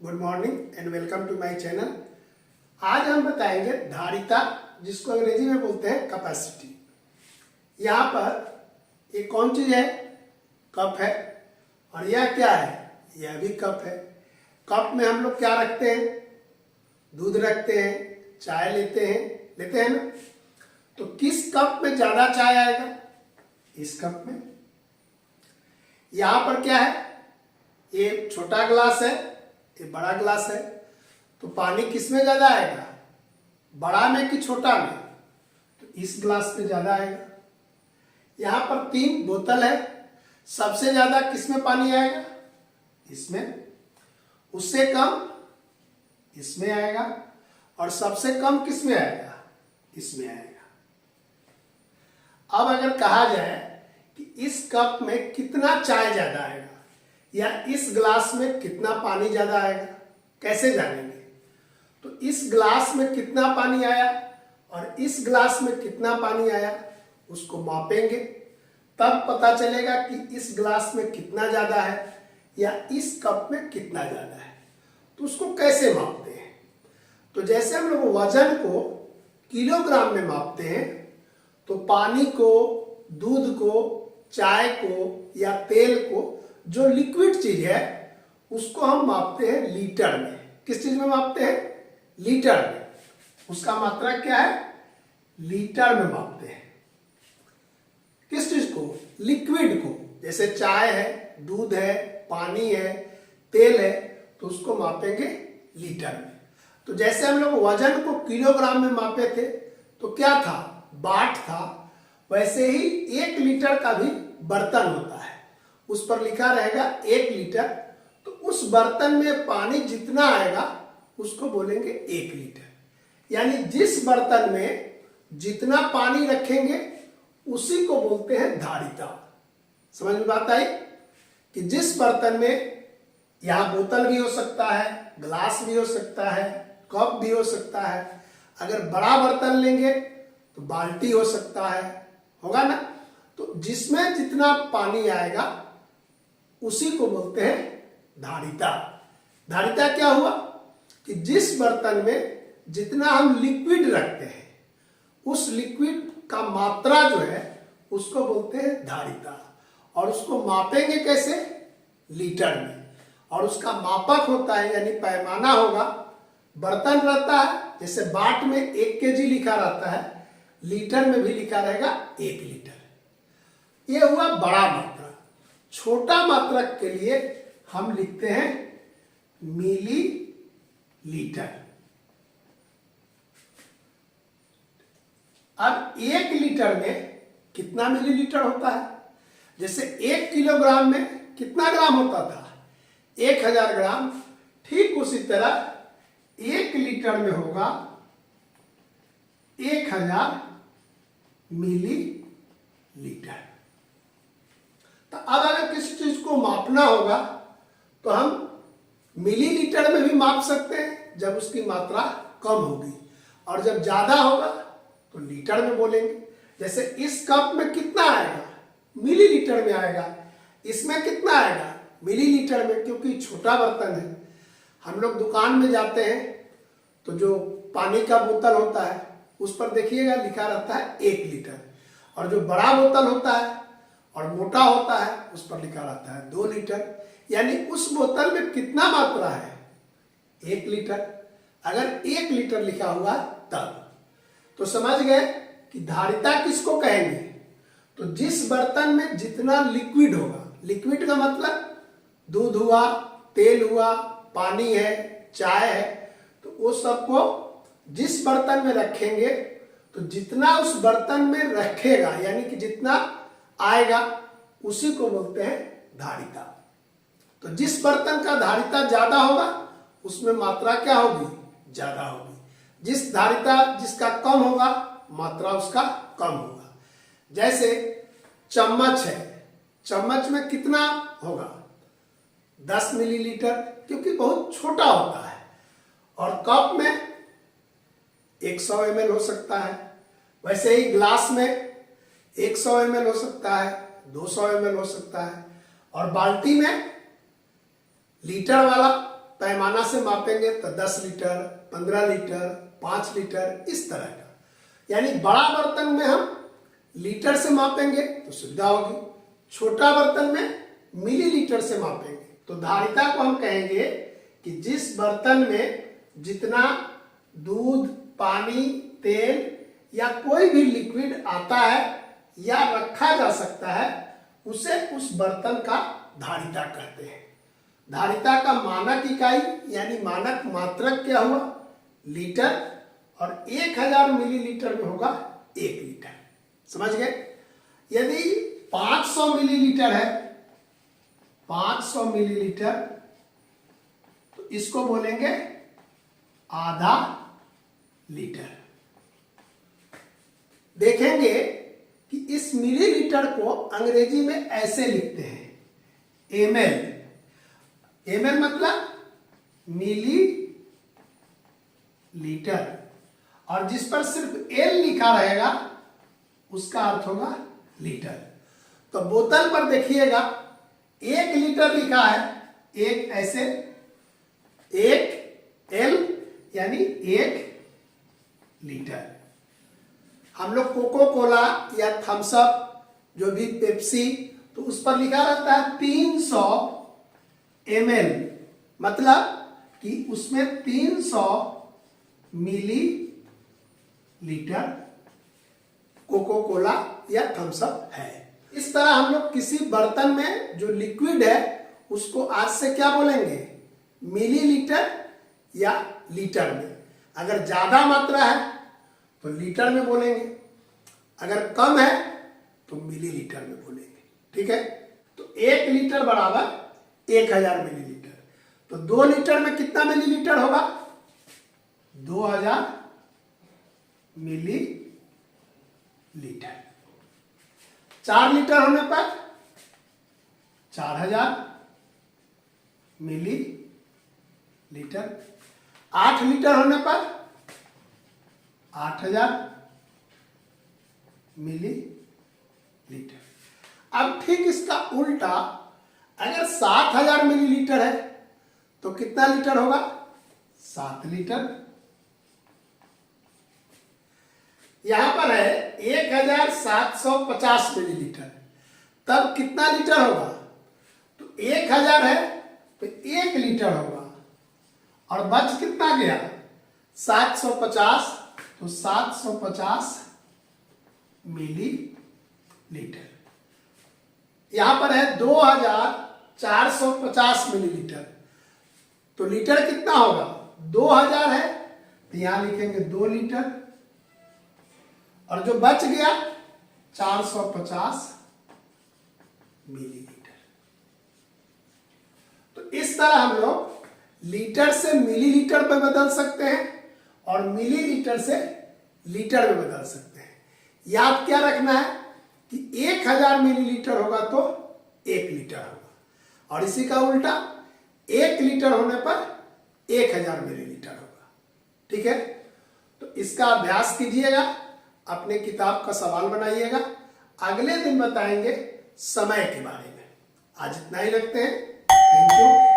Good morning and welcome to my channel. आज हम बताएंगे धारिता, जिसको अंग्रेजी में बोलते हैं कैपेसिटी। यहाँ पर ये कौन चीज है? कप है। और यह क्या है? यह भी कप है। कप में हम लोग क्या रखते हैं? दूध रखते हैं, चाय लेते हैं ना। तो किस कप में ज्यादा चाय आएगा? इस कप में। यहां पर क्या है? ये छोटा ग्लास है, ये बड़ा ग्लास है। तो पानी किस में ज्यादा आएगा? बड़ा में कि छोटा में? तो इस ग्लास में ज्यादा आएगा। यहां पर 3 बोतल है, सबसे ज्यादा किस में पानी आएगा? इसमें। उससे कम इसमें आएगा, और सबसे कम किस में आएगा? इसमें आएगा। अब अगर कहा जाए कि इस कप में कितना चाय ज्यादा आएगा या इस ग्लास में कितना पानी ज्यादा आएगा, कैसे जानेंगे? तो इस ग्लास में कितना पानी आया और इस ग्लास में कितना पानी आया, उसको मापेंगे, तब पता चलेगा कि इस ग्लास में कितना ज्यादा है या इस कप में कितना ज्यादा है। तो उसको कैसे मापते हैं? तो जैसे हम लोग वजन को किलोग्राम में मापते हैं, तो पानी को, दूध को, चाय को या तेल को, जो लिक्विड चीज है, उसको हम मापते हैं लीटर में। किस चीज में मापते हैं? लीटर में। उसका मात्रा क्या है? लीटर में मापते हैं। किस चीज को? लिक्विड को। जैसे चाय है, दूध है, पानी है, तेल है, तो उसको मापेंगे लीटर में। तो जैसे हम लोग वजन को किलोग्राम में मापे थे, तो क्या था? बाट था। वैसे ही 1 लीटर का भी बर्तन होता है, उस पर लिखा रहेगा 1 लीटर। तो उस बर्तन में पानी जितना आएगा उसको बोलेंगे 1 लीटर। यानी जिस बर्तन में जितना पानी रखेंगे उसी को बोलते हैं धारिता। समझ में बात आई? कि जिस बर्तन में, यहां बोतल भी हो सकता है, ग्लास भी हो सकता है, कप भी हो सकता है। अगर बड़ा बर्तन लेंगे तो बाल्टी हो सकता है, होगा ना। तो जिसमें जितना पानी आएगा उसी को बोलते हैं धारिता। धारिता क्या हुआ? कि जिस बर्तन में जितना हम लिक्विड रखते हैं, उस लिक्विड का मात्रा जो है उसको बोलते हैं धारिता। और उसको मापेंगे कैसे? लीटर में। और उसका मापक होता है, यानी पैमाना होगा। बर्तन रहता है, जैसे बाट में 1 केजी लिखा रहता है, लीटर में भी लिखा रहेगा 1 लीटर। यह हुआ बड़ा मात्रा। छोटा मात्रक के लिए हम लिखते हैं मिली लीटर। अब 1 लीटर में कितना मिलीलीटर होता है? जैसे 1 किलोग्राम में कितना ग्राम होता था? 1000 ग्राम। ठीक उसी तरह 1 लीटर में होगा 1000 मिलीलीटर। तो अब अगर किसी चीज को मापना होगा तो हम मिलीलीटर में भी माप सकते हैं, जब उसकी मात्रा कम होगी। और जब ज्यादा होगा तो लीटर में बोलेंगे। जैसे इस कप में कितना आएगा? मिलीलीटर में आएगा। इसमें कितना आएगा? मिलीलीटर में, क्योंकि छोटा बर्तन है। हम लोग दुकान में जाते हैं तो जो पानी का बोतल होता है उस पर देखिएगा लिखा रहता है 1 लीटर, और जो बड़ा बोतल होता है और मोटा होता है उस पर लिखा रहता है 2 लीटर। यानी उस बोतल में कितना मात्रा है? 1 लीटर। अगर 1 लीटर लिखा हुआ तब तो समझ गए कि धारिता किसको कहेंगे? तो जिस बर्तन में जितना लिक्विड होगा, लिक्विड का मतलब दूध हुआ, तेल हुआ, पानी है, चाय है, तो वो सबको जिस बर्तन में रखेंगे तो जितना उस बर्तन में रखेगा, यानी कि जितना आएगा, उसी को बोलते हैं धारिता। तो जिस बर्तन का धारिता ज्यादा होगा उसमें मात्रा क्या होगी? ज्यादा होगी। जिस धारिता जिसका कम होगा, मात्रा उसका कम होगा। जैसे चम्मच है, चम्मच में कितना होगा? 10 मिलीलीटर, क्योंकि बहुत छोटा होता है। और कप में 100 ml हो सकता है। वैसे ही ग्लास में 100 ml हो सकता है, 200 ml हो सकता है। और बाल्टी में लीटर वाला पैमाना से मापेंगे तो 10 लीटर, 15 लीटर, 5 लीटर, इस तरह का। यानी बड़ा बर्तन में हम लीटर से मापेंगे तो सुविधा होगी, छोटा बर्तन में मिलीलीटर से मापेंगे। तो धारिता को हम कहेंगे कि जिस बर्तन में जितना दूध, पानी, तेल या कोई भी लिक्विड आता है या रखा जा सकता है उसे उस बर्तन का धारिता कहते हैं। धारिता का मानक इकाई यानी मानक मात्रक क्या हुआ? लीटर, और 1000 मिलीलीटर में होगा 1 लीटर। समझ गए? यदि 500 मिलीलीटर है, 500 मिलीलीटर, तो इसको बोलेंगे आधा लीटर। देखेंगे कि इस मिलीलीटर को अंग्रेजी में ऐसे लिखते हैं, एमएल। एमएल मतलब मिली लीटर, और जिस पर सिर्फ एल लिखा रहेगा उसका अर्थ होगा लीटर। तो बोतल पर देखिएगा 1 लीटर लिखा है, एक ऐसे, 1 एल यानी 1 लीटर। हम लोग कोको कोला या थम्स अप, जो भी पेप्सी, तो उस पर लिखा रहता है 300 ml, मतलब कि उसमें 300 मिली लीटर कोको कोला या थम्स अप है। इस तरह हम लोग किसी बर्तन में जो लिक्विड है उसको आज से क्या बोलेंगे? मिलीलीटर या लीटर में। अगर ज्यादा मात्रा है तो लीटर में बोलेंगे, अगर कम है तो मिलीलीटर में बोलेंगे। ठीक है? तो 1 लीटर बराबर 1000 मिलीलीटर। तो 2 लीटर में कितना मिलीलीटर होगा? 2000 मिलीलीटर। 4 लीटर होने पर 4000 मिलीलीटर। 8 लीटर होने पर 8000 मिलीलीटर। अब ठीक इसका उल्टा, अगर 7000 मिलीलीटर है तो कितना लीटर होगा? 7 लीटर। यहां पर है 1750 मिलीलीटर, तब कितना लीटर होगा? तो 1000 है तो 1 लीटर होगा, और बच कितना गया? 750, तो 750 मिलीलीटर। यहां पर है 2450 मिलीलीटर, तो लीटर कितना होगा? 2000 है तो यहां लिखेंगे 2 लीटर, और जो बच गया 450 मिलीलीटर। तो इस तरह हम लोग लीटर से मिलीलीटर में बदल सकते हैं और मिलीलीटर से लीटर में बदल सकते हैं। याद क्या रखना है कि 1000 मिलीलीटर होगा तो 1 लीटर होगा, और इसी का उल्टा 1 लीटर होने पर 1000 मिलीलीटर होगा। ठीक है? तो इसका अभ्यास कीजिएगा, अपने किताब का सवाल बनाइएगा। अगले दिन बताएंगे समय के बारे में। आज इतना ही रखते हैं। Thank you.